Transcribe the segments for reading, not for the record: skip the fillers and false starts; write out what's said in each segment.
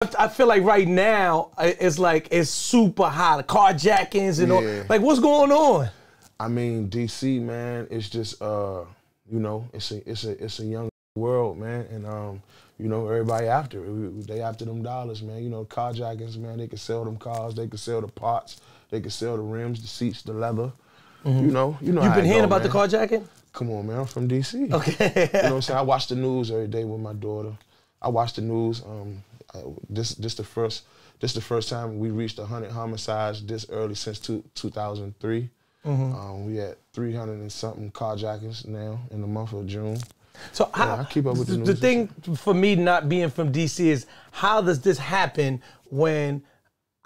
I feel like right now it's super high, the carjackings and all. Like, what's going on? I mean, DC, man, it's just you know, it's a young world, man, and you know, everybody after it. They after them dollars, man. You know, carjackings, man. They can sell them cars, they can sell the parts, they can sell the rims, the seats, the leather. You know. You've been hearing about the carjacking? Come on, man. I'm from DC. Okay. You know what I'm saying? I watch the news every day with my daughter. I watch the news. This the first time we reached 100 homicides this early since 2003. We had 300 and something carjackings now in the month of June. So I keep up with the news. The thing for me not being from DC is, how does this happen when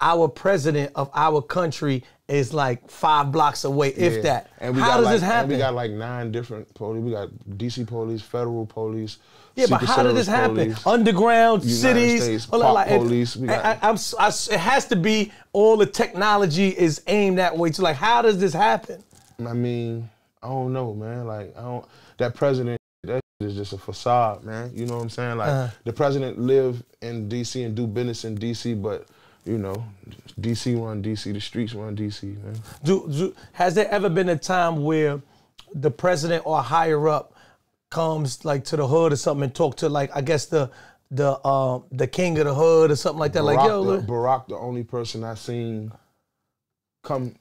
our president of our country is like 5 blocks away, if that? And how does this happen? And we got like 9 different police. We got DC police, federal police. Yeah, but how did this happen? Police, underground United cities, States, police. It has to be all the technology is aimed that way. So, like, how does this happen? I mean, I don't know, man. Like, that president, that is just a facade, man. You know what I'm saying? Like, the president live in DC and do business in DC, but you know, DC run DC, the streets run DC, man. Has there ever been a time where the president or higher up comes like to the hood or something and talk to, like, I guess the king of the hood or something like that? Barack, like, yo, Barack, the only person I seen come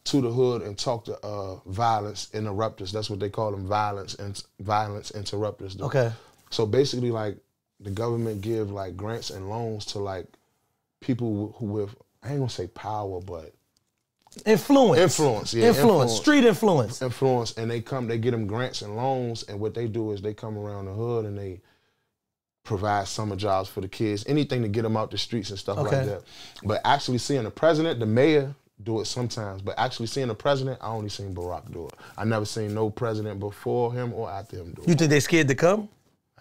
to the hood and talk to violence interrupters. That's what they call them, violence interrupters. Okay. So basically, like, the government give like grants and loans to like people who with, I ain't gonna say power, but influence, yeah. Influence, street influence. Influence, and they get them grants and loans, and what they do is they come around the hood and they provide summer jobs for the kids, anything to get them out the streets and stuff like that. But actually seeing the president, the mayor, do it sometimes, but actually seeing the president, I only seen Barack do it. I never seen no president before him or after him do it. You think they scared to come?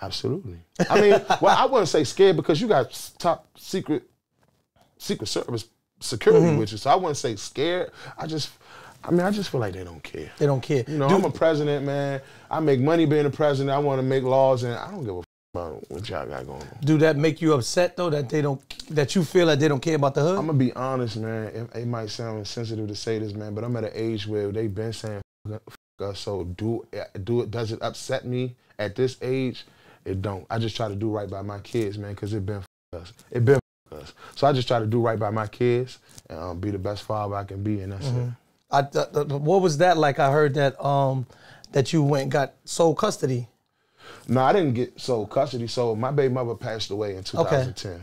Absolutely. I mean, well, I wouldn't say scared because you got top Secret Service security with you, so I wouldn't say scared. I just feel like they don't care. They don't care. You know, I'm a president, man. I make money being a president. I want to make laws, and I don't give a f about what y'all got going on. Do that make you upset though, that you feel like they don't care about the hood? I'm gonna be honest, man. It might sound insensitive to say this, man, but I'm at an age where they've been saying f us. So does it upset me at this age? It don't. I just try to do right by my kids, man, because it been f us. It been f us. So I just try to do right by my kids and be the best father I can be, and that's it. What was that like? I heard that that you went and got sole custody. No, I didn't get sole custody. So my baby mother passed away in 2010.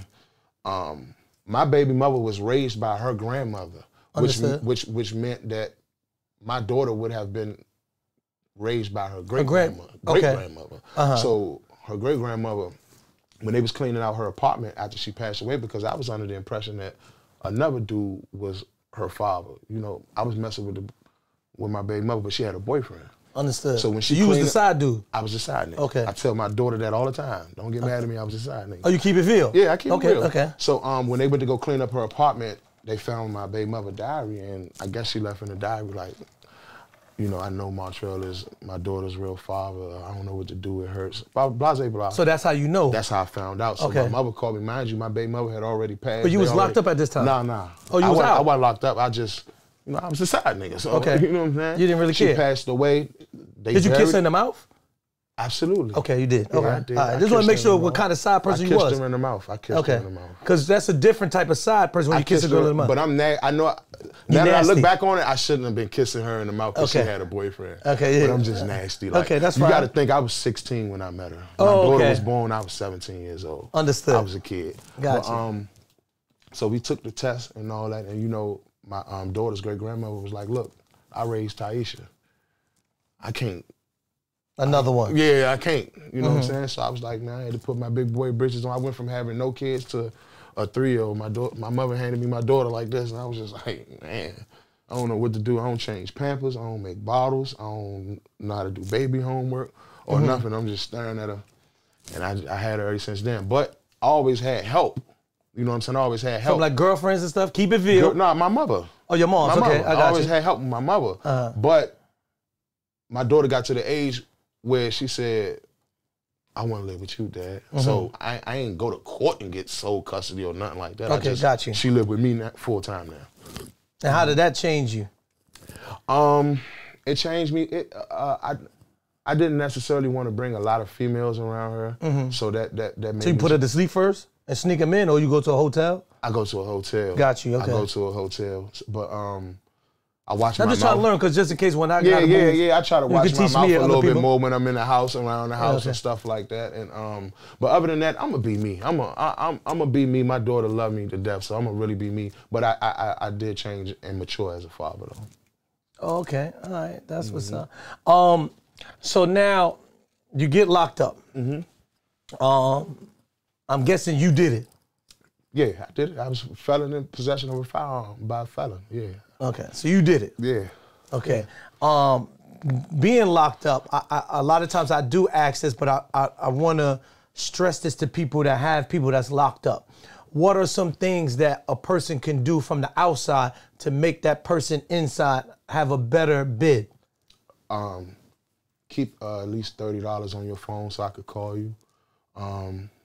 My baby mother was raised by her grandmother, which meant that my daughter would have been raised by her great-grandmother. So her great-grandmother, when they was cleaning out her apartment after she passed away, because I was under the impression that another dude was her father. You know, I was messing with my baby mother, but she had a boyfriend. Understood. So when you was the side dude? I was the side nigga. Okay. I tell my daughter that all the time. Don't get mad at me, I was the side nigga. Oh, you keep it real? Yeah, I keep it real. Okay. So when they went to go clean up her apartment, they found my baby mother diary, and I guess she left in the diary like, you know, I know Trel is my daughter's real father. I don't know what to do. It hurts. Blah, blah, blah, blah. So that's how you know? That's how I found out. So my mother called me. Mind you, my baby mother had already passed. But you was locked up at this time? Nah. Oh, you was out? I wasn't locked up. I just, you know, I was a side nigga. So, you know what I'm saying? You didn't really care? She passed away. Did you kiss her in the mouth? Absolutely. Okay, you did. Yeah, okay. I did. All right. Just want to make sure what kind of side person you was. I kissed her in the mouth. I kissed her in the mouth. Because that's a different type of side person when you kiss a girl in the mouth. But I'm I know, now that I look back on it, I shouldn't have been kissing her in the mouth because she had a boyfriend. Okay, yeah. But I'm just nasty. Like, okay, that's fine. right. You got to think I was 16 when I met her. My daughter was born, I was 17 years old. Understood. I was a kid. Gotcha. But, so we took the test and all that, and you know, my daughter's great-grandmother was like, look, I raised Taisha. I can't. Another one. Yeah, I can't. You know what I'm saying? So I was like, man, I had to put my big boy britches on. I went from having no kids to a 3-year-old. My mother handed me my daughter like this, and I was just like, man, I don't know what to do. I don't change Pampers. I don't make bottles. I don't know how to do baby homework or nothing. I'm just staring at her, and I had her ever since then. But I always had help. You know what I'm saying? I always had help. So like girlfriends and stuff? Keep it real. No, my mother. Oh, your mom's. Okay, I got I always had help with my mother. But my daughter got to the age where she said, I want to live with you, Dad. So I ain't go to court and get sole custody or nothing like that. Okay, got you. She lived with me full time now. And how did that change you? It changed me. I didn't necessarily want to bring a lot of females around her, so that made So you put her to sleep first and sneak them in, or you go to a hotel? I go to a hotel. Got you. Okay. I go to a hotel, but I watch my mouth. I'm just trying to learn, because just in case when I I try to watch my mouth a little bit more when I'm in the house, around the house and stuff like that. And but other than that, I'm gonna be me. I'm gonna be me. My daughter loved me to death, so I'm gonna really be me. But I did change and mature as a father, though. Okay, all right, that's what's up. So now you get locked up. I'm guessing you did it. Yeah, I did it. I was felon in possession of a firearm by a felon. Yeah. Okay, so you did it. Yeah. Okay. Being locked up, a lot of times I do ask this, but I want to stress this to people that have people that's locked up. What are some things that a person can do from the outside to make that person inside have a better bid? Keep at least $30 on your phone so I could call you.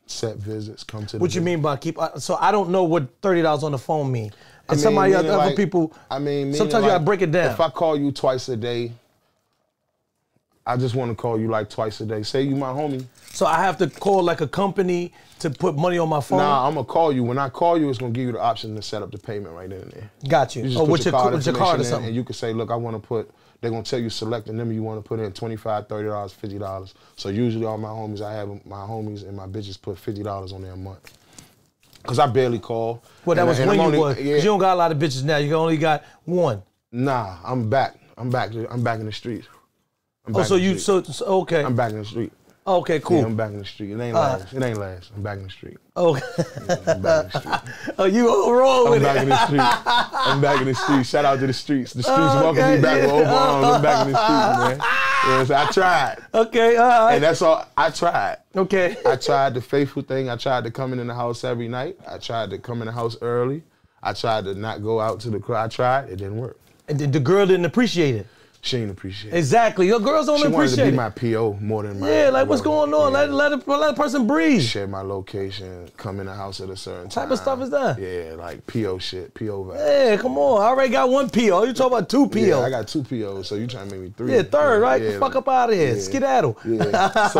Set visits, come to the What you mean by keep? So I don't know what $30 on the phone mean. And I mean, somebody other like, people. Sometimes you gotta break it down. If I call you twice a day, I just want to call you like twice a day. Say you my homie. So I have to call like a company to put money on my phone? Nah, I'm gonna call you. When I call you, it's gonna give you the option to set up the payment right then and there. Got you. Or with your card or something. And you can say, look, I want to put. They're gonna tell you select the number you want to put in, $25, $30, $50. So usually all my homies, I have my homies and my bitches put $50 on there a month. Cause I barely call. Well, that was when you was. Cause you don't got a lot of bitches now. You only got one. Nah, I'm back. I'm back in the streets. Okay. I'm back in the street. Okay, cool. Yeah, I'm back in the street. It ain't last. It ain't last. I'm back in the street. Okay. Yeah, I'm back in the street. Oh, you overall with it. I'm back in the street. I'm back in the street. Shout out to the streets. The streets welcome me back with open arms. I'm back in the streets, man. Yeah, so I tried. Okay, all right. And that's all. I tried. Okay. I tried the faithful thing. I tried to come in the house every night. I tried to come in the house early. I tried to not go out to the crowd. I tried. It didn't work. And the girl didn't appreciate it. She ain't appreciate it. Exactly. Your girls don't appreciate it. She wanted to be my P.O. more than my... Yeah, like what's going on? Yeah. Let a person breathe. Share my location, come in the house at a certain time. What type of stuff is that? Yeah, like P.O. shit, P.O. vibe. Yeah, come on. I already got one P.O. You talking about two P.O. Yeah, I got two P.O.s, so you trying to make me three. Yeah, third, right? Yeah, fuck up out of here. Yeah. Skedaddle. Yeah. So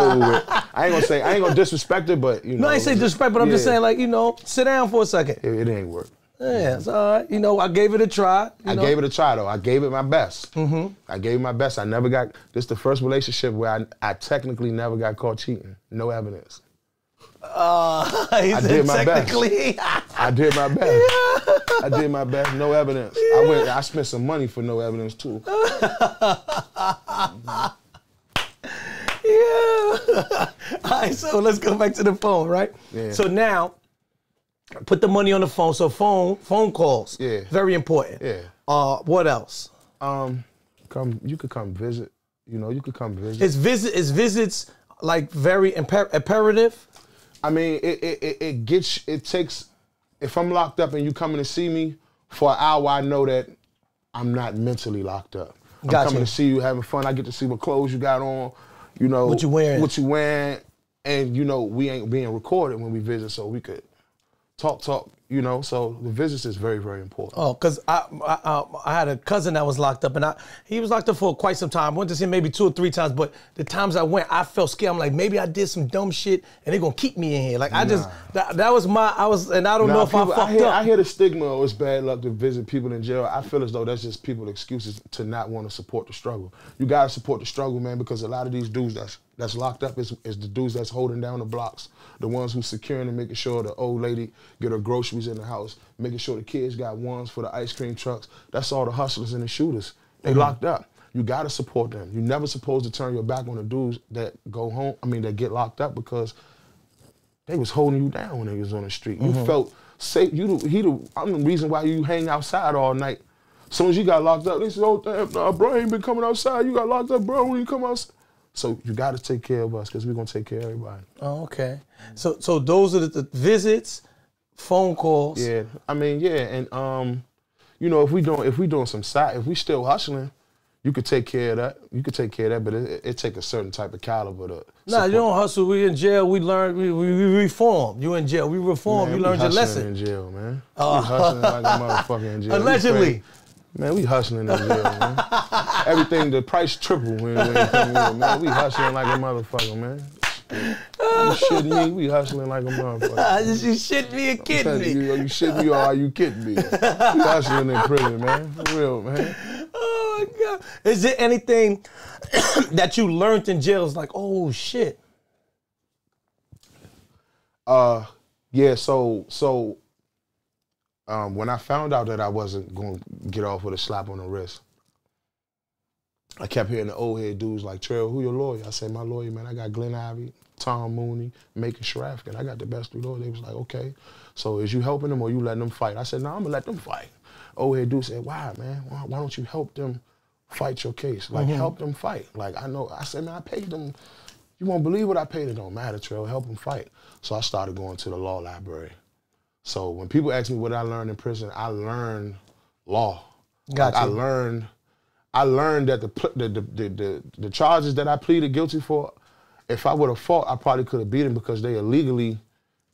I ain't gonna disrespect her, but you know. No, I ain't say disrespect, but I'm just saying, like, you know, sit down for a second. It ain't work. Yeah, it's all right. You know, I gave it a try. I gave it a try, though. I gave it my best. I gave it my best. I never got, this is the first relationship where I technically never got caught cheating. No evidence. I did my best. I did my best. Yeah. I did my best. No evidence. Yeah. I spent some money for no evidence, too. Yeah. All right, so let's go back to the phone, right? Yeah. So now, put the money on the phone. So phone calls. Yeah. Very important. Yeah. What else? You could come visit. You know, you could come visit. Is visits like very imperative? I mean, it takes, if I'm locked up and you coming to see me for an hour, I know that I'm not mentally locked up. I'm coming to see you, having fun. I get to see what clothes you got on, you know. What you wearing. And, you know, we ain't being recorded when we visit, so we could talk, you know, so the visits is very, very important. Oh, because I had a cousin that was locked up, and he was locked up for quite some time. I went to see him maybe 2 or 3 times, but the times I went, I felt scared. I'm like, maybe I did some dumb shit, and they're going to keep me in here. Like, I just, that was and I don't know if I fucked up. I hear the stigma or it's bad luck to visit people in jail. I feel as though that's just people's excuses to not want to support the struggle. You got to support the struggle, man, because a lot of these dudes that's locked up is the dudes that's holding down the blocks, the ones who's securing and making sure the old lady get her groceries in the house, making sure the kids got ones for the ice cream trucks. That's all the hustlers and the shooters. They locked up. You gotta support them. You're never supposed to turn your back on the dudes that go home, that get locked up, because they was holding you down when they was on the street. You felt safe. I'm the reason why you hang outside all night. As soon as you got locked up, they said, oh, damn, bro, ain't been coming outside. You got locked up, bro, when you come outside. So you got to take care of us, because we're going to take care of everybody. Oh, okay. So those are the visits, phone calls. Yeah, I mean, yeah, and you know, if we doing some side, if we still hustling, You could take care of that. You could take care of that, but it take a certain type of caliber to Nah, you don't hustle. We in jail. We learn. We reform. You in jail. We reform. Man, you learned your lesson. In jail, man. We hustling like a motherfucker in jail. Allegedly. Man, we hustling in jail, man. Everything, the price triple when it come in, man. We hustling like a motherfucker, man. You shitting me? We hustling like a motherfucker. You shitting me and kidding me? You shitting me or are you kidding me? We hustling in prison, man. For real, man. Oh, my God. Is there anything that you learned in jail is like, oh, shit? Yeah, so when I found out that I wasn't going to get off with a slap on the wrist, I kept hearing the old head dudes like, Trel, who your lawyer? I said, my lawyer, man, I got Glenn Ivey, Tom Mooney, Macon Shrafkin. I got the best three lawyers. They was like, okay. So is you helping them or you letting them fight? I said, no, I'm going to let them fight. Old head dude said, why, man? Why don't you help them fight your case? Like, help them fight. Like, I know. I said, man, I paid them. You won't believe what I paid. It don't matter, Trel. Help them fight. So I started going to the law library. So when people ask me what I learned in prison, I learned law. Gotcha. Like I learned that the charges that I pleaded guilty for, if I would have fought, I probably could have beat them because they illegally,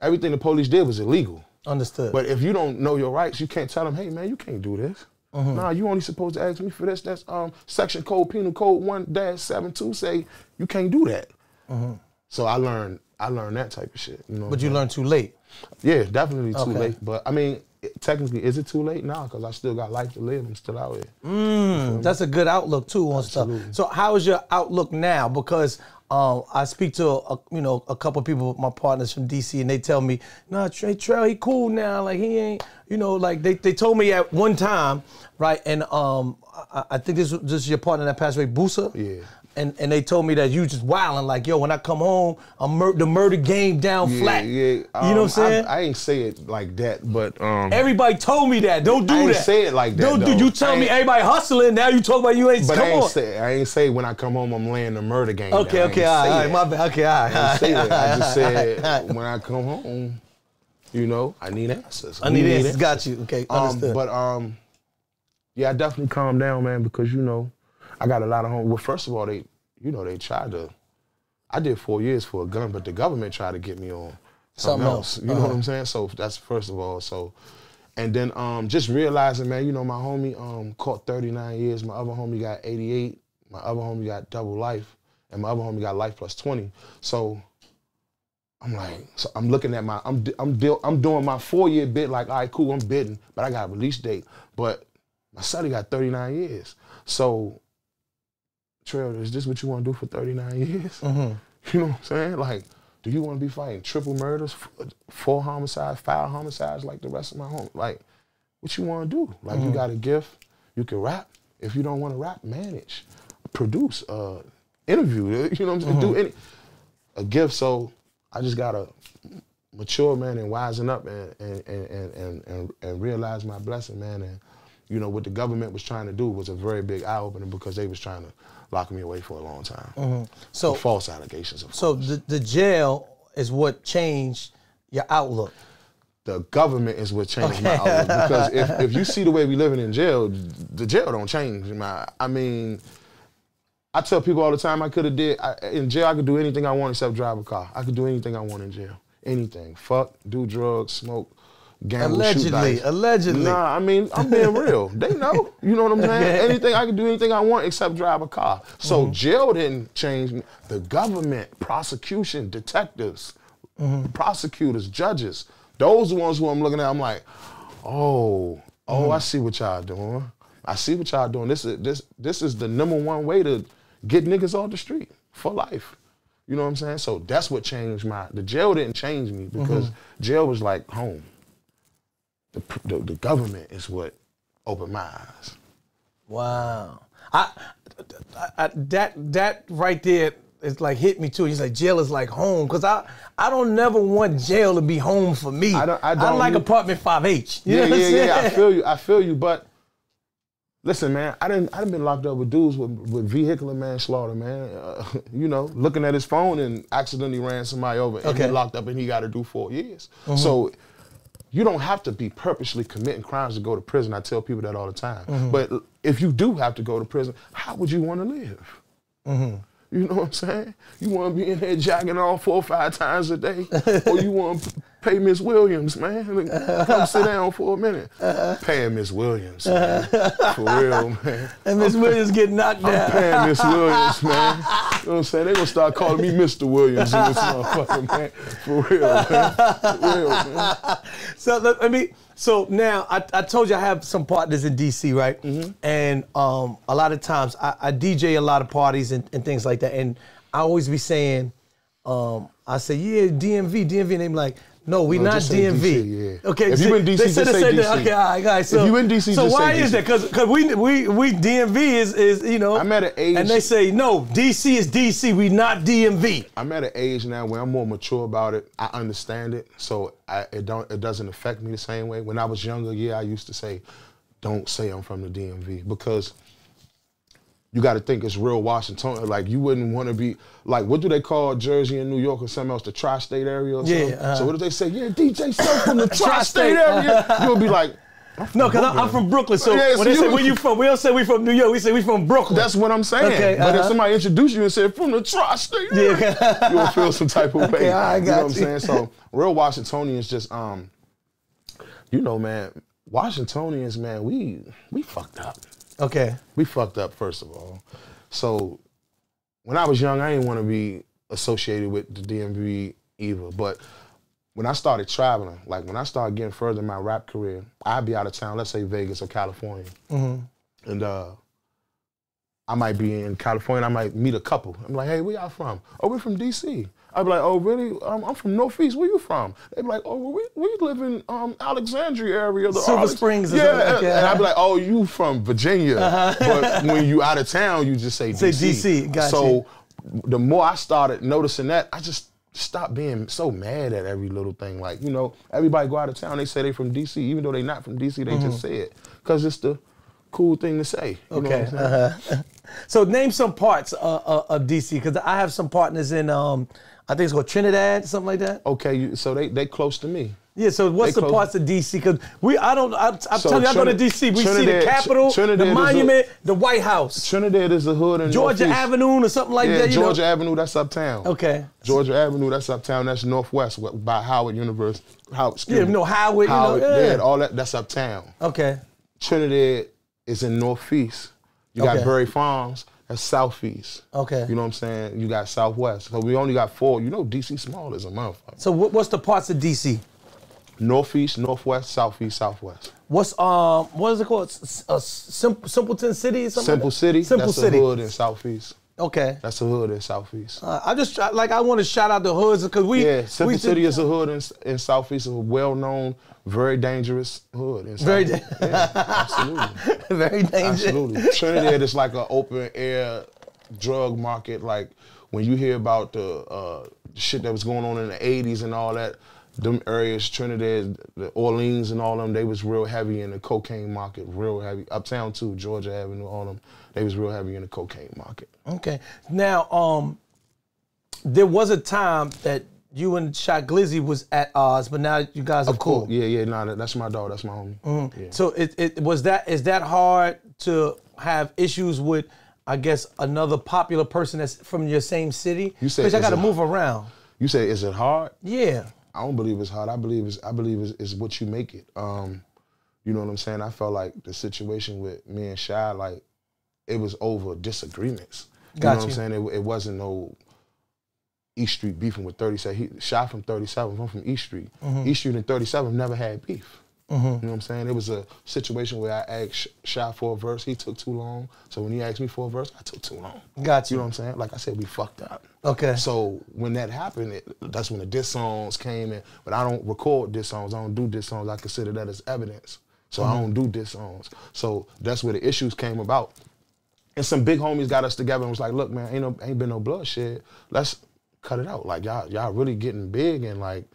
everything the police did was illegal. Understood. But if you don't know your rights, you can't tell them, hey, man, you can't do this. Nah, you only supposed to ask me for this. That's Section Code, Penal Code 1-72 say you can't do that. So I learned that type of shit. You know. But you learned too late. Yeah, definitely too late. But I mean, technically, is it too late? Nah, because I still got life to live. I'm still out here. That's a good outlook too on stuff. So how is your outlook now? Because I speak to a couple of people, my partners from DC, and they tell me, nah, Trel, he cool now. Like he ain't, like they told me at one time, right? And I think this is your partner that passed away, Busa. Yeah. And they told me that you just wilding, like, yo, when I come home, the murder game down flat. Yeah. You know what I'm saying? I ain't say it like that, but everybody told me that. Don't do that. I ain't say it like that. Don't do. You tell me everybody hustling. Now you talk about you ain't. But come on. I ain't say when I come home I'm laying the murder game. Okay, down. okay, all right, my bad. Okay, all right. I didn't say that. I just said when I come home, I need answers. I need answers. Got you. Okay, understood. But yeah, I definitely calmed down, man, because I got a lot of home. Well, first of all, they tried to. I did 4 years for a gun, but the government tried to get me on something else. You know what I'm saying? So that's first of all. So, and then just realizing, man, my homie caught 39 years. My other homie got 88. My other homie got double life, and my other homie got life plus 20. So I'm like, I'm looking at I'm doing my 4-year bid. Like, all right, cool, I'm bidding, but I got a release date. But my son got 39 years. So. Trel, is this what you want to do for 39 years? You know what I'm saying? Like, do you want to be fighting triple murders, 4 homicides, 5 homicides like the rest of my home? Like, what you want to do? Like, you got a gift, you can rap. If you don't want to rap, manage, produce, interview, you know what I'm saying? Do a gift. So I just got to mature, man, and wisen up and realize my blessing, man. And, what the government was trying to do was a very big eye-opener because they was trying to lock me away for a long time. So for false allegations, of course. So the jail is what changed your outlook. The government is what changed my outlook. Because if you see the way we living in jail, the jail don't change. I mean, I tell people all the time in jail I could do anything I want except drive a car. I could do anything I want in jail. Anything. Fuck, do drugs, smoke, gamble, shoot dice. Allegedly. Nah, I mean, I'm being real. They know. You know what I'm saying? I can do anything I want except drive a car. So jail didn't change me. The government, prosecution, detectives, prosecutors, judges, those are the ones who I'm looking at. I'm like, I see what y'all doing. I see what y'all doing. This is the #1 way to get niggas off the street for life. You know what I'm saying? So that's what changed the jail didn't change me because jail was like home. The government is what opened my eyes. Wow. That right there is like hit me too. He's like, jail is like home. Because I don't never want jail to be home for me. I like apartment 5H. You know what I'm saying? I feel you. But listen, man, I done been locked up with dudes with vehicular manslaughter, man. Looking at his phone and accidentally ran somebody over and get locked up and he got to do 4 years. So you don't have to be purposely committing crimes to go to prison. I tell people that all the time. But if you do have to go to prison, how would you want to live? You know what I'm saying? You want to be in there jacking off 4 or 5 times a day? Or you want to pay Miss Williams, man? Come sit down for a minute. Paying Miss Williams, man. For real, man. And Miss Williams get knocked down. I'm paying Miss Williams, man. You know what I'm saying? They going to start calling me Mr. Williams in this motherfucker, man. For real, man. For real, man. So, I mean, so now I told you I have some partners in DC, right? And a lot of times I DJ a lot of parties and things like that. And I always be saying, I say, yeah, DMV, and they be like, no, we not DMV. DC, yeah. Okay, if you in DC, just say DC. Okay, all right. So, if you in DC, so just why say is DC. that? Because we DMV is you know. I'm at an age, and they say no, DC is DC. We not DMV. I'm at an age now where I'm more mature about it. I understand it, so it doesn't affect me the same way. When I was younger, yeah, I used to say, don't say I'm from the DMV, because you got to think it's real Washington. Like, you wouldn't want to be, like, what do they call Jersey and New York or something else, the tri-state area or something? Yeah. So what do they say? Yeah, DJ Self from the tri-state area. You'll be like, no, because I'm from Brooklyn. So yeah, when they say, where you from? We don't say we from New York. We say we from Brooklyn. That's what I'm saying. Okay, but if somebody introduced you and said, from the tri-state area, you'll feel some type of way. Okay, I got you know what I'm saying? So real Washingtonians just, you know, man, Washingtonians, man, we fucked up. Okay. We fucked up, first of all. So when I was young, I didn't want to be associated with the DMV either. But when I started traveling, like when I started getting further in my rap career, I'd be out of town, let's say Vegas or California. And I might be in California, I might meet a couple. I'm like, hey, where y'all from? Oh, we're from DC. I'd be like, oh, really? I'm from Northeast. Where you from? They'd be like, oh, well, we live in Alexandria area. Silver Springs or yeah, something. Okay. And I'd be like, oh, you from Virginia. But when you out of town, you just say DC. Say DC, gotcha. So the more I started noticing that, I just stopped being so mad at every little thing. Like, you know, everybody go out of town, they say they from DC. Even though they not from DC, they just say it. Because it's the cool thing to say. You know what I'm saying? So name some parts of DC, because I have some partners in, I think it's called Trinidad, something like that. Okay, so they close to me. Yeah, so what's the parts of DC? Because I'm telling you, I go to DC, we see the Capitol, the Monument, the White House. Trinidad is a hood in Georgia Avenue or something like that. Georgia Avenue, that's uptown. Okay. Georgia Avenue, that's uptown. That's Northwest by Howard University. Howard, Howard, yeah, all that's uptown. Okay. Trinidad is in Northeast. You got Berry Farms. That's Southeast. Okay. You know what I'm saying? You got Southwest. So we only got 4. You know DC small as a motherfucker. So what's the parts of DC? Northeast, Northwest, Southeast, Southwest. What is it called? Simpleton City or something? Simple City. Simple That's City. a hood in Southeast. Okay. That's a hood in Southeast. I want to shout out the hoods because Simple City is a hood in Southeast, a well-known, very dangerous hood in Southeast. Absolutely. Very dangerous. Absolutely. Trinidad is like an open air drug market. Like when you hear about the shit that was going on in the 80s and all that, them areas, Trinidad, the Orleans and all them, they was real heavy in the cocaine market, real heavy. Uptown too, Georgia Avenue, all them, they was real heavy in the cocaine market. Okay. Now, there was a time that you and Shot Glizzy was at odds, but now you guys are cool. Yeah, nah, that's my dog, that's my homie. Yeah. So is that hard to have issues with, I guess, another popular person that's from your same city? Because I got to move around. You say, is it hard? Yeah. I don't believe it's hard. I believe it's what you make it. You know what I'm saying? I felt like the situation with me and Shy, like, it was over disagreements. You know what I'm saying? It wasn't no East Street beefing with 37. Shy from 37, I'm from East Street. East Street and 37 never had beef. You know what I'm saying? It was a situation where I asked Shy for a verse, he took too long. So when he asked me for a verse, I took too long. Got you. You know what I'm saying? Like I said, we fucked up. Okay. So when that happened, that's when the diss songs came in. But I don't record diss songs. I don't do diss songs. I consider that as evidence. So I don't do diss songs. So that's where the issues came about. And some big homies got us together and was like, look, man, ain't been no bloodshed. Let's cut it out. Like, y'all really getting big and like,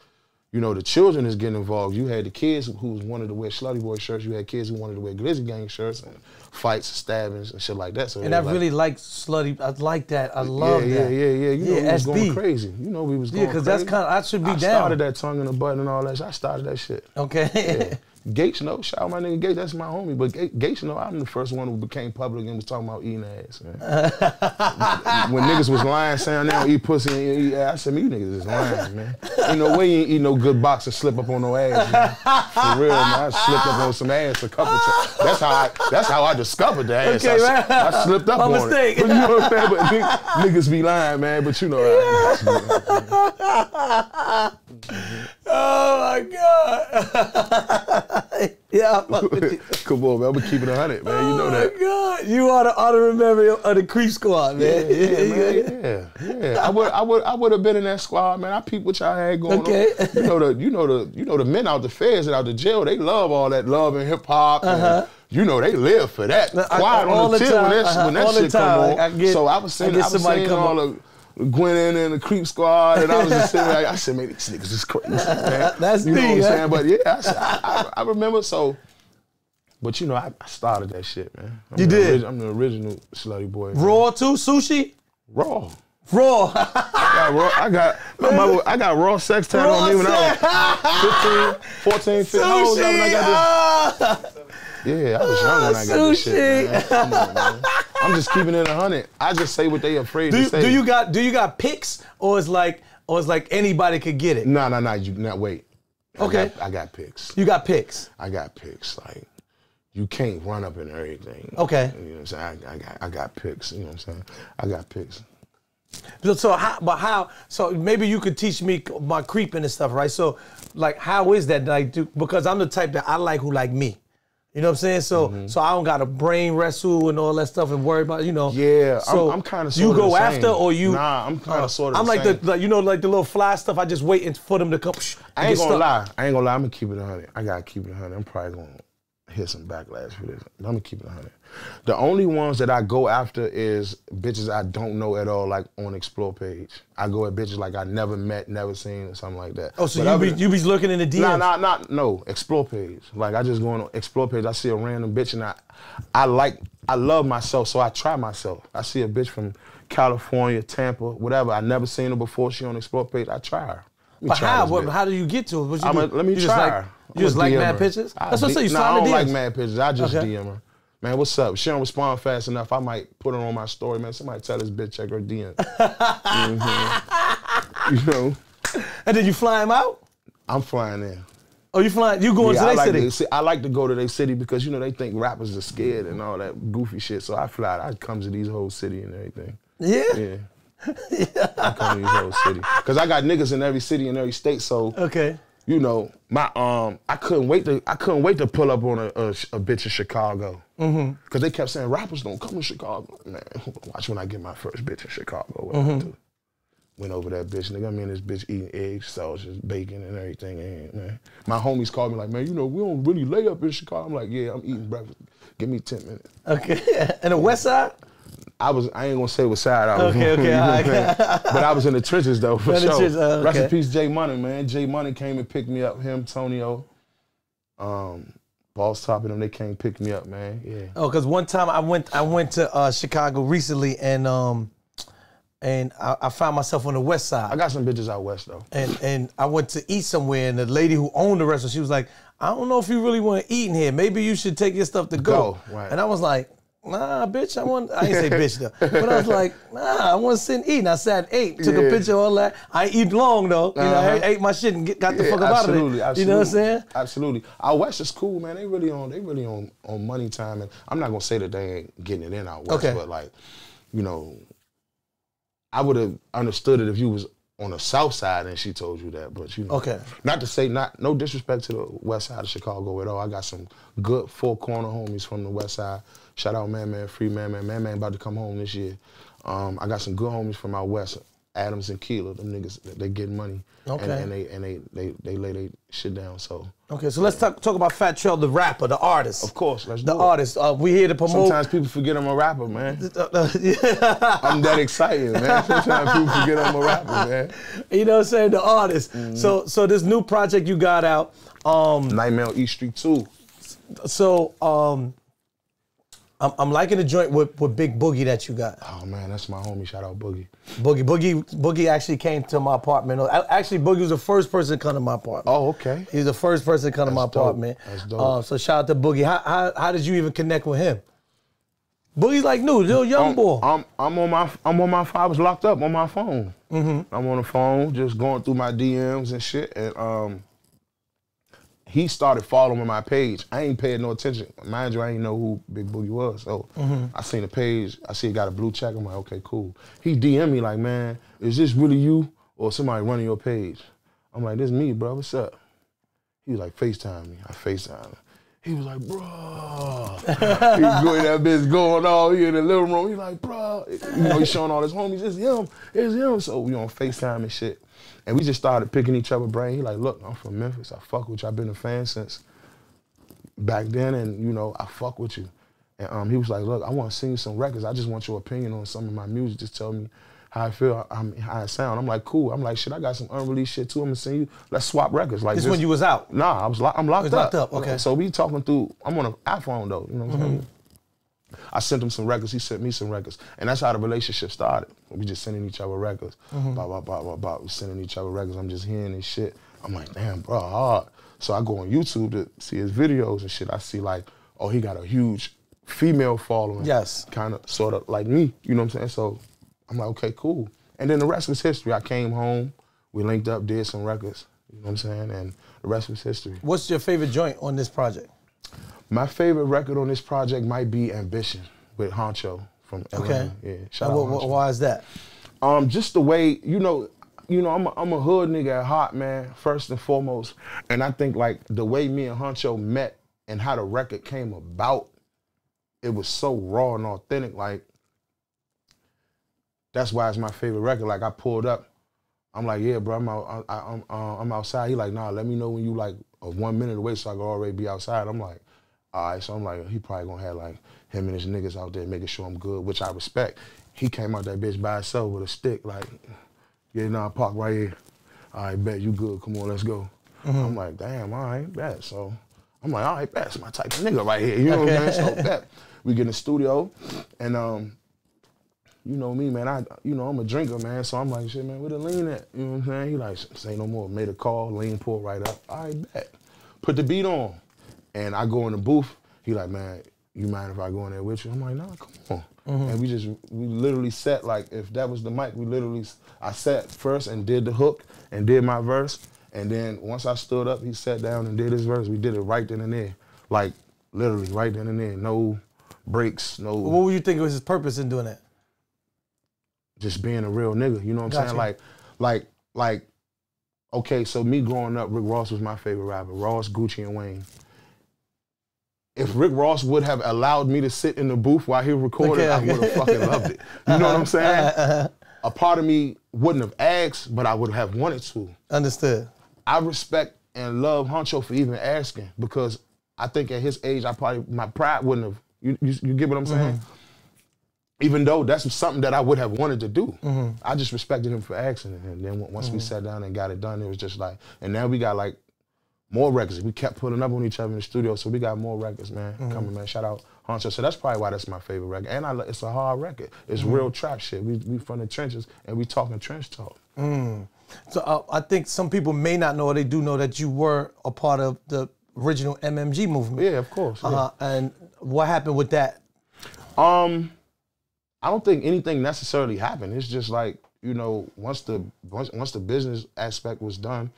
you know, the children is getting involved. You had the kids who wanted to wear Slutty Boy shirts. You had kids who wanted to wear Glizzy Gang shirts and fights, stabbings, and shit like that. So and I really like Slutty. I like that. I love that. Yeah. You know, we was going crazy. You know, we was going crazy. Yeah, because that's kind of, I should be down. I started that tongue in the butt and all that shit. I started that shit. Okay. Yeah. Gates, know, shout out my nigga Gates, that's my homie. But Gates, know, I'm the first one who became public and was talking about eating ass, man. When niggas was lying, saying they don't eat pussy and eat ass, I said, man, you niggas is lying, man. Ain't no way you ain't eat no good box and slip up on no ass, man. For real, man. I slipped up on some ass a couple times. That's how I discovered the ass. Okay, I slipped up on mistake. it. But you know what I'm saying? But niggas be lying, man. But you know Oh my God. Yeah, I fuck with you. Come on, man. I'm gonna keep it 100, man. You know that. Oh my God. You are the honorary member of the Creep Squad, man. Yeah. I would have been in that squad, man. I peeped what y'all had going on. You know the men out the feds and out the jail, they love all that love and hip hop. You know, they live for that. Quiet on the tip when that shit come on. So I was saying all the Gwen and the Creep Squad, and I was just sitting there, I said, man, these niggas is crazy, man. That's you know me, what I'm saying? But yeah, I remember, so, but you know, I started that shit, man. I'm the original Slutty Boy. Raw too? Sushi? Raw. I got raw sex tattoo on me when I was 15, 14, 15. How old was I when I got this? Yeah, I was young when I got this shit, man. Come on, man. I'm just keeping it 100. I just say what they afraid to say. Do you got pics, or it's like anybody could get it? No. You not wait. Okay. I got pics. You got pics. I got pics. Like, you can't run up and everything. Okay. You know what I'm saying? I got pics. You know what I'm saying? I got pics. So maybe you could teach me my creeping and stuff, right? So, like, how is that? Like, because I'm the type that I like who like me. You know what I'm saying? So so I don't got to brain wrestle and all that stuff and worry about, you know. Yeah, so I'm kind of you go after or you? Nah, I'm kind of sort of I'm like same. the like the little fly stuff. I just waiting for them to come. I ain't gonna lie. I'm gonna keep it 100. I gotta keep it 100. I'm probably gonna hit some backlash for this. I'm gonna keep it 100. The only ones that I go after is bitches I don't know at all, like on Explore page. I go at bitches like I never met, never seen, or something like that. Oh, so you be looking in the DMs? No, Explore page. Like, I just go on Explore page, I see a random bitch and I love myself, so I try myself. I see a bitch from California, Tampa, whatever. I never seen her before. She on Explore page. I try her. But how do you get to it? Let me try her. You just like mad pictures? That's what I say. You I don't like mad pictures. I just DM her. Man, what's up? She don't respond fast enough. I might put her on my story, man. Somebody tell this bitch check her DM. You know? And then you fly him out? I'm flying in. Oh, you flying? You going to their city? I like to go to their city because, you know, they think rappers are scared and all that goofy shit. So I fly out. I come to these whole city and everything. Yeah? Yeah. I come to these whole city. Because I got niggas in every city and every state, so... Okay. You know, I couldn't wait to pull up on a bitch in Chicago. Cause they kept saying rappers don't come to Chicago. Man, watch when I get my first bitch in Chicago. What I do. Went over that bitch, nigga. I mean, this bitch eating eggs, sausages, bacon, and everything. And man, my homies called me like, man, you know, we don't really lay up in Chicago. I'm like, yeah, I'm eating breakfast. Give me 10 minutes. Okay. And the West Side? I ain't gonna say what side I was on. Okay. But I was in the trenches though, for sure. Okay. Rest in peace, Jay Money, man. Jay Money came and picked me up. Him, Tonio, Boss Top and them, they came and picked me up, man. Yeah. Oh, because one time I went to Chicago recently and I found myself on the West Side. I got some bitches out west though. And I went to eat somewhere and the lady who owned the restaurant, she was like, I don't know if you really want to eat in here. Maybe you should take your stuff to go. Right. And I was like, nah, bitch, I ain't say bitch though. But I was like, nah, I want to sit and eat. And I sat and ate, took a picture, all that. I ain't eat long though. You know, I ate my shit and got the fuck up out of there. Absolutely. You know what I'm saying? Absolutely. Out west is cool, man. They really on money time. And I'm not gonna say that they ain't getting it in out west, but like, you know, I would have understood it if you was on the south side and she told you that, but you know. Not to say, no disrespect to the west side of Chicago at all. I got some good four corner homies from the west side. Shout out Man, Free Man. Man about to come home this year. I got some good homies from out west. Adams and Keeler, them niggas, they get money. Okay. And they lay their shit down. So okay, so let's talk about Fat Trel, the rapper, the artist. Of course, let's do the it. artist. We here to promote. Sometimes people forget I'm a rapper, man. I'm that excited, man. Sometimes people forget I'm a rapper, man. You know what I'm saying? The artist. So this new project you got out. Nightmare on East Street 2. So I'm liking the joint with Big Boogie that you got. Oh man, that's my homie. Shout out Boogie. Boogie actually came to my apartment. Actually, Boogie was the first person to come to my apartment. Oh, okay. He was the first person to come to my apartment. That's dope. So shout out to Boogie. How did you even connect with him? Boogie's like new, little young boy. I'm on my phone. I was locked up on my phone. I'm on the phone, just going through my DMs and shit, and he started following my page. I ain't paying no attention. Mind you, I ain't know who Big Boogie was. So I seen the page. I see it got a blue check. I'm like, okay, cool. He DM me like, man, is this really you or somebody running your page? I'm like, this me, bro. What's up? He was like, FaceTime me. I FaceTime him. He was like, bro. That bitch going on. He in the living room. He like, bro. You know, he's showing all his homies. It's him. It's him. So we on FaceTime and shit. And we just started picking each other's brain. He like, look, I'm from Memphis. I fuck with you. I've been a fan since back then, and you know, I fuck with you. And he was like, look, I want to sing you some records. I just want your opinion on some of my music. Just tell me how I feel, how I sound. I'm like, cool. I'm like, shit, I got some unreleased shit too. I'm gonna sing you. Let's swap records. Like this when you was out? Nah, I'm locked up. Okay. So we talking through. I'm on an iPhone though. You know what I'm saying? I sent him some records, he sent me some records. And that's how the relationship started. We just sending each other records. We sending each other records. I'm just hearing this shit. I'm like, damn, bro, hard. So I go on YouTube to see his videos and shit. I see like, oh, he got a huge female following. Yes. Kind of, sort of like me, you know what I'm saying? So I'm like, okay, cool. And then the rest was history. I came home, we linked up, did some records, you know what I'm saying? And the rest was history. What's your favorite joint on this project? My favorite record on this project might be Ambition with Honcho from Atlanta. Okay. Yeah. Shout out Honcho. Why is that? Just the way, you know, I'm a hood nigga at heart, man, first and foremost. And I think like the way me and Honcho met and how the record came about, it was so raw and authentic. Like, that's why it's my favorite record. Like I pulled up, I'm like, yeah, bro, I'm outside. He like, nah, let me know when you like 1 minute away so I can already be outside. I'm like, all right, so I'm like, he probably gonna have like him and his niggas out there making sure I'm good, which I respect. He came out that bitch by himself with a stick, like, yeah, nah, park right here. All right, bet, you good, come on, let's go. I'm like, damn, all right, bet. So I'm like, all right, bet, it's my type of nigga right here, you know what I'm saying? So bet. We get in the studio, and you know me, man, I'm a drinker, man, so I'm like, shit, man, where the lean at? You know what I'm saying? He like, say no more, made a call, lean pulled right up. All right, bet. Put the beat on. And I go in the booth, he like, man, you mind if I go in there with you? I'm like, nah, come on. And we literally sat, like, if that was the mic, I sat first and did the hook and did my verse. And then once I stood up, he sat down and did his verse. We did it right then and there. Like, literally right then and there. No breaks, no. What would you think was his purpose in doing that? Just being a real nigga, you know what I'm saying? Like, okay, so me growing up, Rick Ross was my favorite rapper. Ross, Gucci, and Wayne. If Rick Ross would have allowed me to sit in the booth while he recorded, I would have fucking loved it. You know what I'm saying? A part of me wouldn't have asked, but I would have wanted to. Understood. I respect and love Honcho for even asking, because I think at his age, my pride wouldn't have, you get what I'm saying? Even though that's something that I would have wanted to do. I just respected him for asking. And then once we sat down and got it done, it was just like, and now we got like more records. We kept putting up on each other in the studio, so we got more records, man, coming, man. Shout out Honcho. So that's probably why that's my favorite record. And it's a hard record. It's real trap shit. We from the trenches, and we talking trench talk. So I think some people may not know, or they do know, that you were a part of the original MMG movement. Yeah, of course. Yeah. And what happened with that? I don't think anything necessarily happened. It's just like, you know, once the business aspect was done.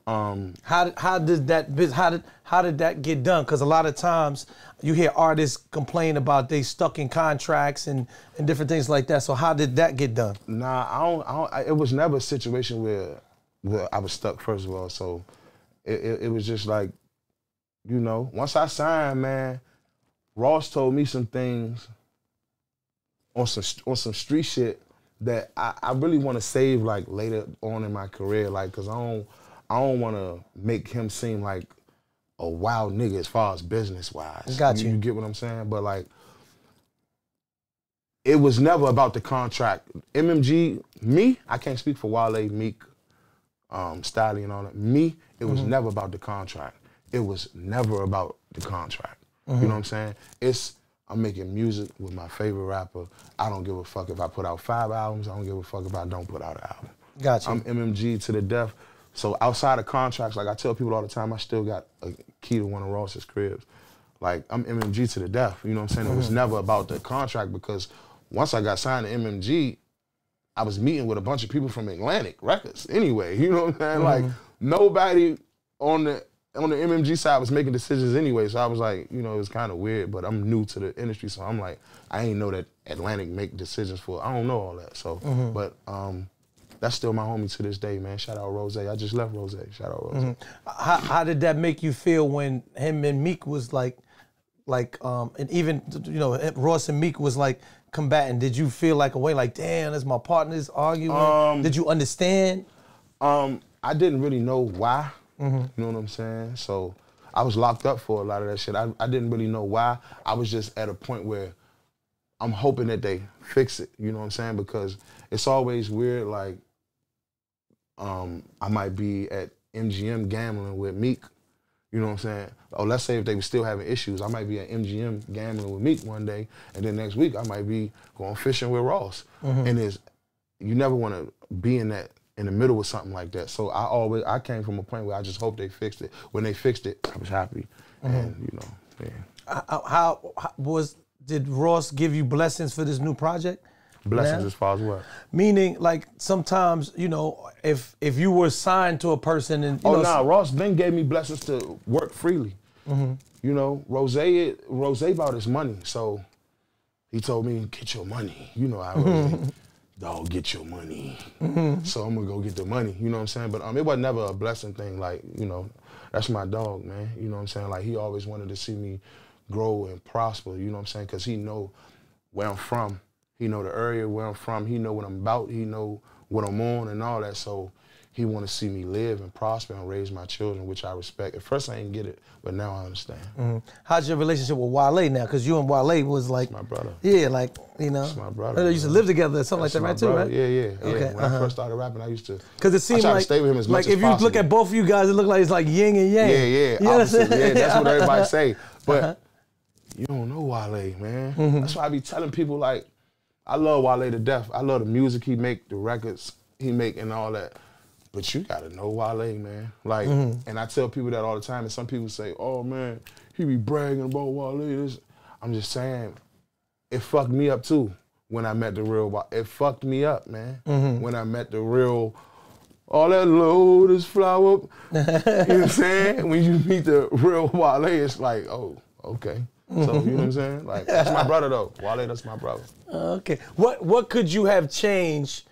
How did that get done? Because a lot of times you hear artists complain about they stuck in contracts and different things like that. So how did that get done? Nah, it was never a situation where I was stuck, first of all. So it was just like, you know, once I signed, man, Ross told me some things on some street shit that I really want to save like later on in my career, like, cause I don't want to make him seem like a wild nigga as far as business wise. Got you. You get what I'm saying? But like, it was never about the contract. MMG, me, I can't speak for Wale, Meek, Styling and all that. Me, it was never about the contract. It was never about the contract. You know what I'm saying? I'm making music with my favorite rapper. I don't give a fuck if I put out 5 albums. I don't give a fuck if I don't put out an album. Gotcha. I'm MMG to the death. So outside of contracts, like I tell people all the time, I still got a key to one of Ross's cribs. Like, I'm MMG to the death. You know what I'm saying? It was never about the contract, because once I got signed to MMG, I was meeting with a bunch of people from Atlantic Records anyway. You know what I'm saying? Like, nobody on the MMG side was making decisions anyway. So I was like, you know, it was kind of weird, but I'm new to the industry. So I'm like, I ain't know that Atlantic make decisions for, I don't know all that. So, but that's still my homie to this day, man. Shout out Rose. I just left Rose. Shout out Rose. How did that make you feel when him and Meek was like, and even, you know, Ross and Meek was like combating? Did you feel like a way, like, damn, that's my partners arguing? Did you understand? I didn't really know why. You know what I'm saying? So I was locked up for a lot of that shit. I didn't really know why. I was just at a point where I'm hoping that they fix it. You know what I'm saying? Because it's always weird, like, I might be at MGM gambling with Meek. You know what I'm saying? Or let's say if they were still having issues, I might be at MGM gambling with Meek one day, and then next week I might be going fishing with Ross. And you never want to be in the middle with something like that. So I came from a point where I just hope they fixed it. When they fixed it, I was happy. And you know, yeah. Did Ross give you blessings for this new project? Blessings as far as what? Meaning, like, sometimes, you know, if you were signed to a person and, you know, Ross then gave me blessings to work freely. You know, Rose about his money, so he told me, get your money. You know how Rose, dog, get your money. So I'm gonna go get the money, you know what I'm saying? But it wasn't never a blessing thing, like, you know, that's my dog, man. You know what I'm saying? Like, he always wanted to see me grow and prosper, you know what I'm saying? Because he know where I'm from. He know the area where I'm from. He know what I'm about. He know what I'm on and all that. So he want to see me live and prosper and raise my children, which I respect. At first I didn't get it, but now I understand. How's your relationship with Wale now? Because you and Wale was like... That's my brother. Yeah, like, you know. That's my brother. You used to live together or something like that, right, too, right? Yeah. Okay, When I first started rapping, I used to... Because it seemed like... to stay with him as much as if you look at both of you guys, it looked like it's like yin and yang. Yeah. Opposite. Yeah, that's what everybody say. But you don't know Wale, man. That's why I be telling people, like, I love Wale to death. I love the music he make, the records he make and all that. But you gotta know Wale, man. Like, and I tell people that all the time, and some people say, oh man, he be bragging about Wale. I'm just saying, it fucked me up too when I met the real Wale. It fucked me up, man. When I met the real, all that lotus flower. You know what I'm saying? When you meet the real Wale, it's like, oh, okay. So, you know what I'm saying? Like, that's my brother though. Wale, that's my brother. Okay. What could you have changed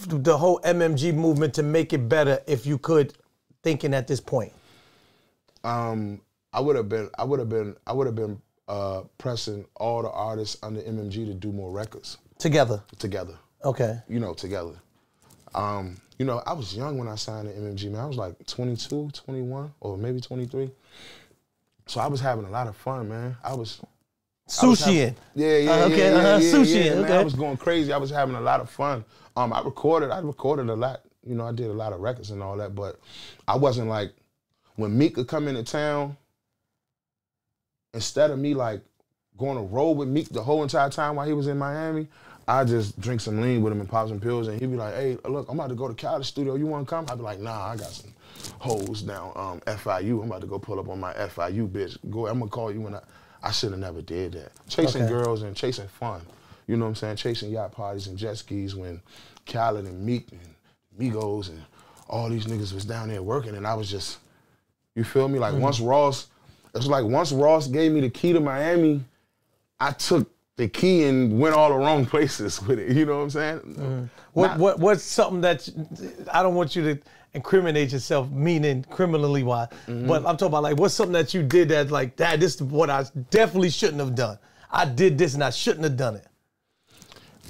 the whole MMG movement to make it better if you could, thinking at this point? I would have been pressing all the artists under MMG to do more records. Together. Okay. You know, together. You know, I was young when I signed to MMG, man. I was like 22, 21, or maybe 23. So I was having a lot of fun, man. Sushiing. Sushiing. Man, I was going crazy. I was having a lot of fun. I recorded a lot. You know, I did a lot of records and all that, but I wasn't like, when Meek would come into town, instead of me like going to roll with Meek the whole entire time while he was in Miami, I just drink some lean with him and pop some pills, and he'd be like, hey, look, I'm about to go to Cali studio. You want to come? I'd be like, nah, I got some hoes down FIU. I'm about to go pull up on my FIU bitch. Go, I'm going to call you when I should have never did that. Chasing girls and chasing fun. You know what I'm saying? Chasing yacht parties and jet skis when Khaled and Meek and Migos and all these niggas was down there working, and I was just, you feel me? Like once Ross gave me the key to Miami, I took the key and went all the wrong places with it. You know what I'm saying? What's something that I don't want you to incriminate yourself, meaning criminally wise, but I'm talking about like what's something that you did that like that? This is what I definitely shouldn't have done. I did this and I shouldn't have done it.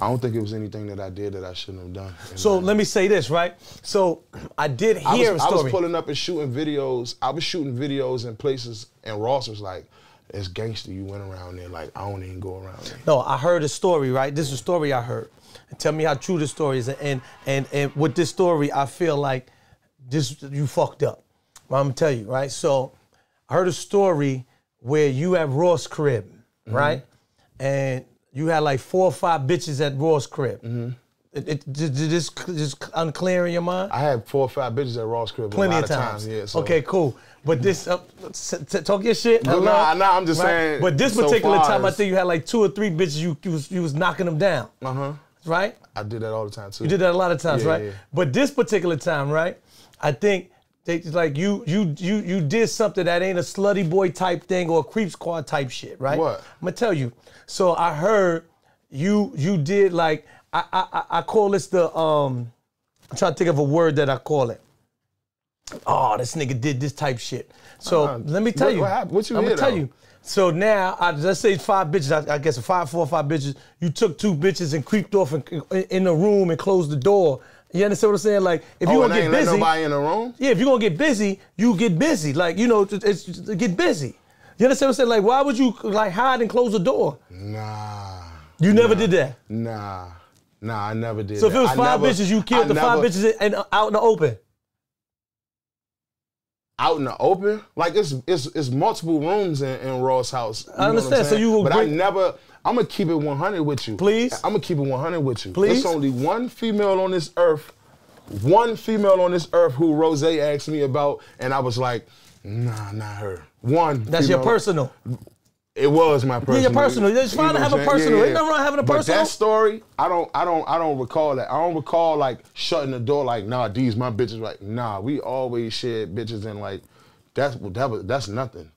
I don't think it was anything that I did that I shouldn't have done. So let me say this, right? So I did hear a story. I was pulling up and shooting videos. I was shooting videos in places, and Ross was like, it's gangster, you went around there. Like, I don't even go around there. No, I heard a story, right? This is a story I heard. And tell me how true this story is. And with this story, I feel like you fucked up. Well, I'm gonna tell you, right? So I heard a story where you at Ross' crib, right? And you had like 4 or 5 bitches at Ross' crib. Did this just unclear in your mind? I had 4 or 5 bitches at Ross' crib. Plenty of times. Yeah. So. Okay, cool. But this, talk your shit. Nah, I'm just saying. But this particular time, I think you had like 2 or 3 bitches. You was knocking them down. Right? I did that all the time too. You did that a lot of times, right? Yeah. But this particular time, right? I think like you did something that ain't a slutty boy type thing or a creep squad type shit, right? What? I'm gonna tell you. So I heard you did like I call this the I'm trying to think of a word that I call it. Oh, this nigga did this type shit. So let me tell you. What you I'm hear, gonna tell you. So now, let's say 5 bitches. I guess 4 or 5 bitches. You took 2 bitches and creeped off in the room and closed the door. You understand what I'm saying? Like, if you gonna get busy, let nobody in the room. Yeah, if you gonna get busy, you get busy. Like, you know, it's get busy. You understand what I'm saying? Like, why would you like hide and close the door? Nah. You never did that. Nah, I never did. So if it was 5 bitches, you killed the 5 bitches and out in the open. Out in the open, like it's multiple rooms in Ross' house. I understand. So you will, but I never. I'm gonna keep it 100 with you. Please. I'm gonna keep it 100 with you. Please. There's only one female on this earth who Rose asked me about, and I was like, nah, not her. One. That's female. Your personal. It was my personal. Yeah, your personal. It's fine to have a personal. Yeah. Ain't nothing wrong having a personal. But that story, I don't recall that. I don't recall like shutting the door like, nah, these my bitches. Like, nah, we always shared bitches and like, that's nothing.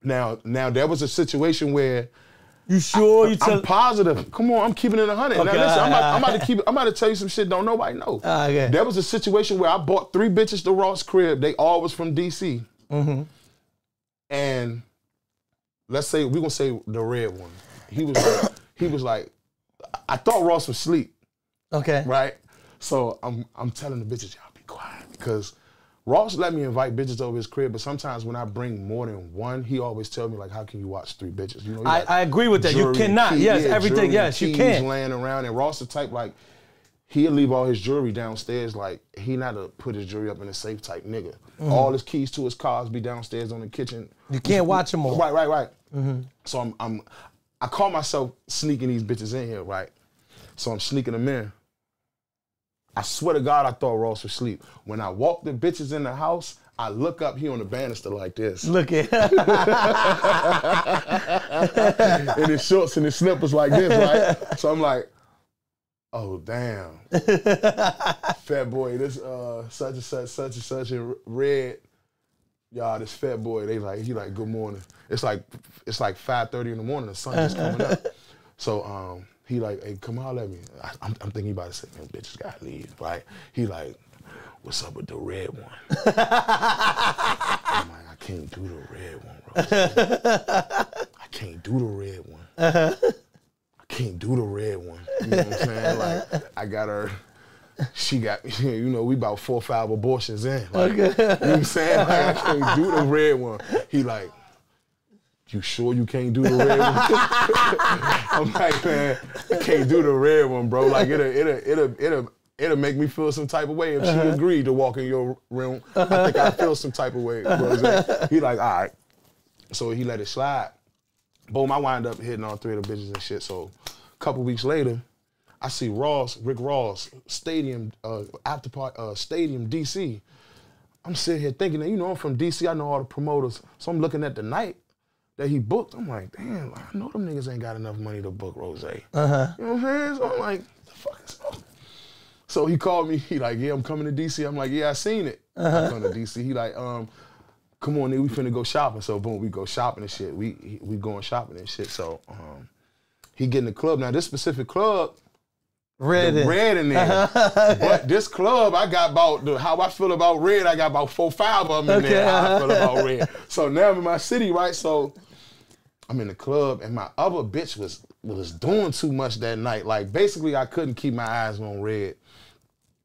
Now there was a situation where. You sure? I'm positive. Come on, I'm keeping it 100. Okay. Now listen, I'm about to tell you some shit don't nobody know. Okay. There was a situation where I bought 3 bitches to Ross' crib. They all was from DC. And let's say we're gonna say the red one. He was like, I thought Ross was asleep. Okay. Right? So I'm telling the bitches, y'all be quiet. Because Ross let me invite bitches over his crib, but sometimes when I bring more than one, he always tell me like, how can you watch 3 bitches? You know, I agree with that. You cannot. Yes, everything. Jewelry, yes, you can. Laying around, and Ross the type like he'll leave all his jewelry downstairs. Like he not to put his jewelry up in a safe type nigga. All his keys to his cars be downstairs on the kitchen. You can't watch them all. Right. So I call myself sneaking these bitches in here, right? So I'm sneaking them in. I swear to God, I thought Ross was asleep. When I walk the bitches in the house, I look up here on the banister like this. Look at in his shorts and his slippers like this, right? So I'm like, oh damn. Fat boy, this such and such in red. Y'all, this fat boy, he like, good morning. It's like 5:30 in the morning, the sun just coming up. So he like, hey, come holler at me. I'm thinking he about to say, man, bitches gotta leave, right? He like, what's up with the red one? I'm like, I can't do the red one, bro. I can't do the red one. I can't do the red one. You know what I'm saying? Like, I got her, she got, you know, we about 4 or 5 abortions in. Like, you know what I'm saying? Like, I can't do the red one. He like, you sure you can't do the red one? I'm like, man, I can't do the red one, bro. Like, it'll make me feel some type of way if she agreed to walk in your room. I think I feel some type of way. He like, all right. So he let it slide. Boom, I wind up hitting all 3 of the bitches and shit. So a couple weeks later, I see Rick Ross, stadium, after party, stadium, DC. I'm sitting here thinking that, you know, I'm from DC, I know all the promoters. So I'm looking at the night that he booked. I'm like, damn, I know them niggas ain't got enough money to book Rose. You know what I'm saying? So I'm like, the fuck is up? So he called me, he like, yeah, I'm coming to DC. I'm like, yeah, I seen it. I come to DC. He like, come on, nigga, we finna go shopping. So boom, we go shopping and shit. We going shopping and shit. So he get in the club. Now this specific club, red in there. But this club, I got about, how I feel about red, I got about 4 or 5 of them in there, how I feel about red. So now I'm in my city, right? So I'm in the club and my other bitch was was doing too much that night. Like, basically, I couldn't keep my eyes on Red.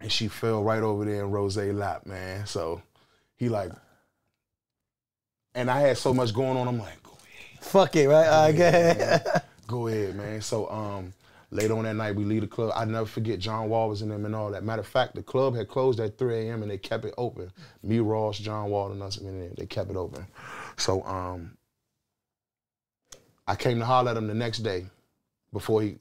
And she fell right over there in Rose's lap, man. So he like, and I had so much going on, I'm like, go ahead. Fuck it, right? Okay. Go ahead, man. So later on that night, we leave the club. I never forget John Wall was in them and all that. Matter of fact, the club had closed at 3 a.m. and they kept it open. Me, Ross, John Wall, and us, and they kept it open. So I came to holler at him the next day before he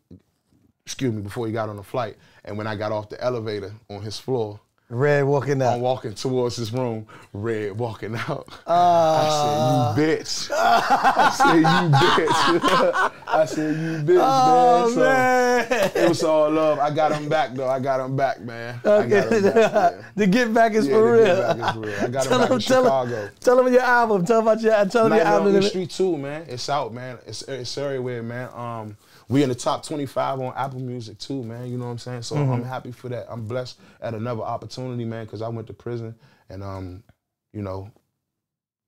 got on the flight. And when I got off the elevator on his floor, Red walking out. I'm walking towards his room, Red walking out. I said, you bitch. I said, you bitch. I said, you bitch, man. So it was all love. I got him back, though. I got him back, man. Okay. I got him back, man. The get back is for real. The get back is real. I got him back in Chicago. Tell him your album. Tell him your album. On Street 2, man. It's out, man. It's everywhere, man. We in the top 25 on Apple Music too, man. You know what I'm saying? So I'm happy for that. I'm blessed at another opportunity, man, because I went to prison and, you know,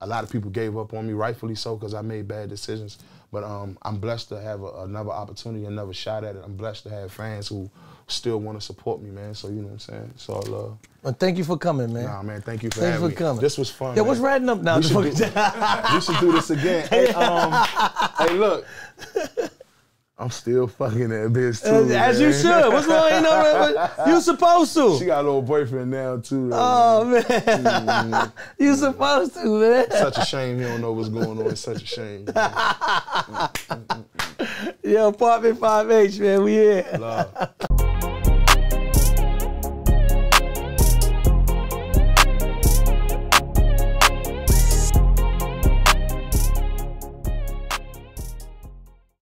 a lot of people gave up on me, rightfully so, because I made bad decisions. But I'm blessed to have another opportunity, another shot at it. I'm blessed to have fans who still want to support me, man. So, you know what I'm saying? It's all love. Well, thank you for coming, man. Nah, man, thank you for having me. Coming. This was fun, Yeah, man. what's ratting up now? We should do this again. Hey, hey, look. I'm still fucking that bitch too. As you should. What's wrong? Ain't no you supposed to. She got a little boyfriend now too. Though, oh man. You supposed to, man. Such a shame you don't know what's going on. It's such a shame. Yo, Apartment 5H, man. We here. Love.